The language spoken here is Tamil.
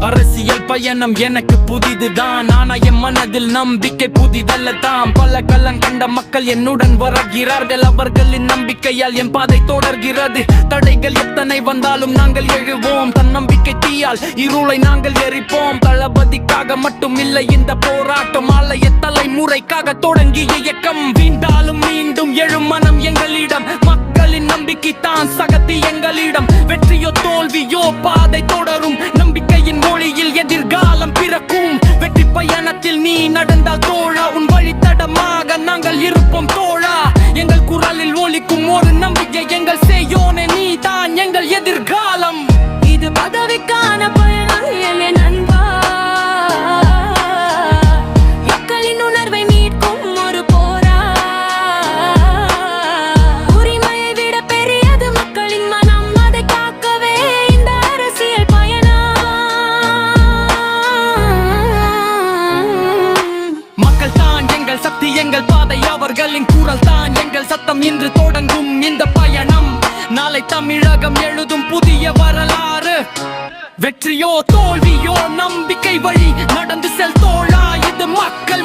அரசியல் பயணம் எனக்கு புதிதுதான், ஆனா என் மனதில் நம்பிக்கை புதிதல்ல தான். பல கள்ளம் கண்ட மக்கள் என்னுடன் வருகிறார்கள், அவர்களின் நம்பிக்கையால் என் பாதை தொடர்கிறது. தடைகள் எத்தனை வந்தாலும் நாங்கள் எழுவோம், தன்னம்பிக்கை தீயால் இருளை நாங்கள் எரிப்போம். தளபதிக்காக மட்டும் இல்லை இந்த போராட்டம், ஆலய தலைமுறைக்காக தொடங்கிய இயக்கம். வீண்டாலும் மீண்டும் எழும் மனம் எங்களிடம், மக்களின் நம்பிக்கை தான் சகதி எங்களிடம். வெற்றியோ தோல்வியோ பாதை தொடரும், நம்பிக்கையின் மொழியில் எதிர்காலம் பிறக்கும். வெற்றி பயணத்தில் நீ நடந்தால் தோழா, உன் வழித்தடமாக நாங்கள் இருப்போம் தோழா. எங்கள் குரலில் ஒலிக்கும் ஒரு நம்பிக்கை, எங்கள் செய்யோனே நீ தான் எங்கள் எதிர்காலம். இது பதவிக்கான பயணம் என் நண்பா, மக்களின் உணர்வை மீட்கும் ஒரு போரா. உரிமையை விட பெரியது மக்களின் மனம், அதை காக்கவே இந்த அரசியல் பயணம். மக்கள் தான் எங்கள் சக்தி, எங்கள் பாதை, அவர்களின் குரல் தான் எங்கள் சத்தம். இன்று தொடங்கும் இந்த பயணம், நாளை தமிழகம் எழுதும் புதிய வரலாறு. வெற்றியோ தோல்வியோ நம்பிக்கை வழி நடந்து செல் தோழா, இது மக்கள்